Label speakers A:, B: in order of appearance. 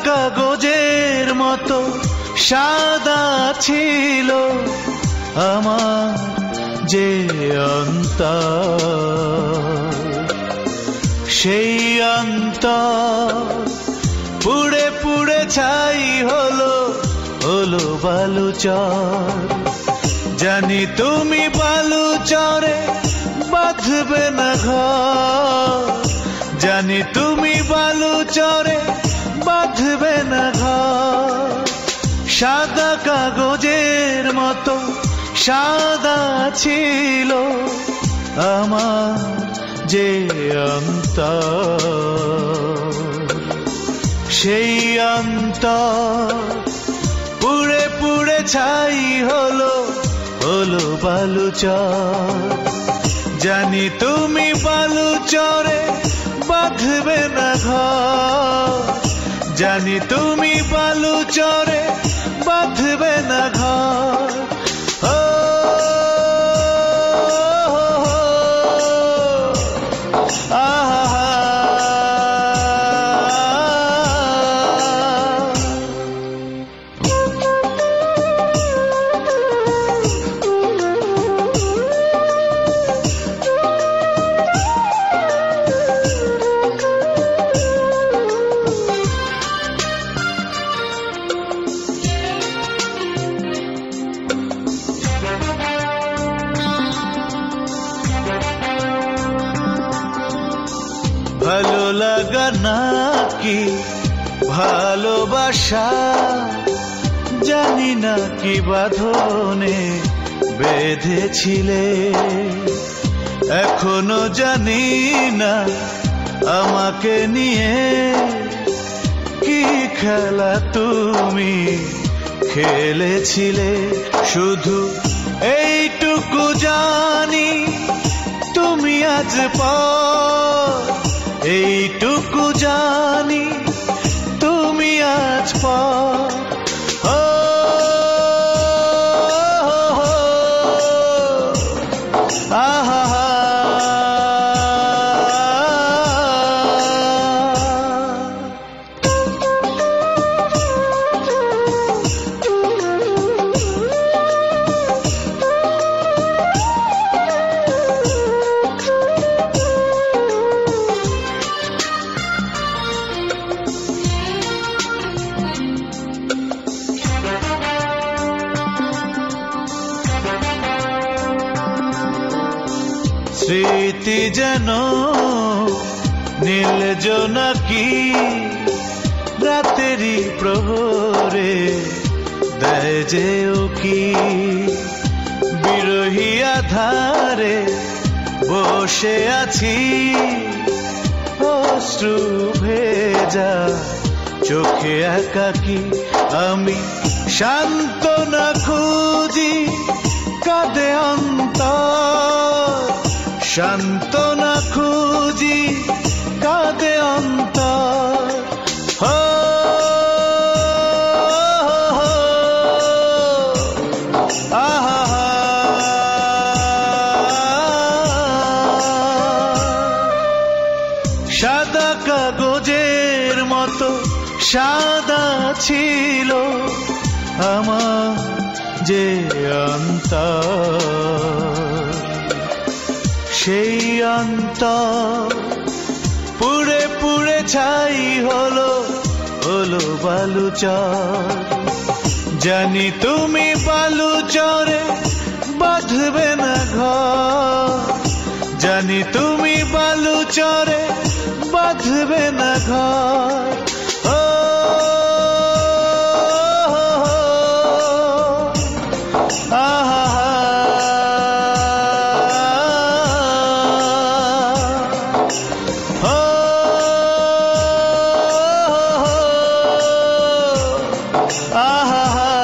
A: কাগজের মতো সাদা ছিল আমার যে অন্তর, সেই অন্তর পুড়ে পুড়ে ছাই হলো হলো বালুচর। জানি তুমি বালুচরে বাঁধবে না ঘর, জানি তুমি বালুচরে বাঁধবে না ঘর। সাদা কাগজের মতো সাদা ছিল আমার যে অন্তর, সেই অন্তর পুড়ে পুড়ে ছাই হলো হলো বালুচর। জানি তুমি বালুচরে বাঁধবে না ঘর, জানি তুমি বালুচরে বাঁধবে না ঘর। ভালো লাগা নাকি ভালোবাসা, জানি না কি বাঁধনে বেঁধেছিলে। এখনো জানি না আমাকে নিয়ে কি খেলা তুমি খেলেছিলে। শুধু এইটুকু জানি তুমি আজ পর, এইটুকু জানি তুমি আজ পর। স্মৃতি যেন নীল জোনাকি রাতেরই প্রহরে দেয় যে উকি। বিরহী আধারে বসে আছি অশ্রু ভেজা চোখে একাকী। আমি সান্ত্বনা খুঁজি কাঁদে অন্তর, সান্ত্বনা খুঁজি কাঁদে অন্তর। সাদা কাগজের মতো সাদা ছিল আমার যে অন্তর, সেই অন্তর পুড়ে পুড়ে ছাই হলো হলো বালুচর। জানি তুমি বালুচরে বাঁধবে না ঘর, জানি তুমি বালুচরে বাঁধবে না ঘর। আহা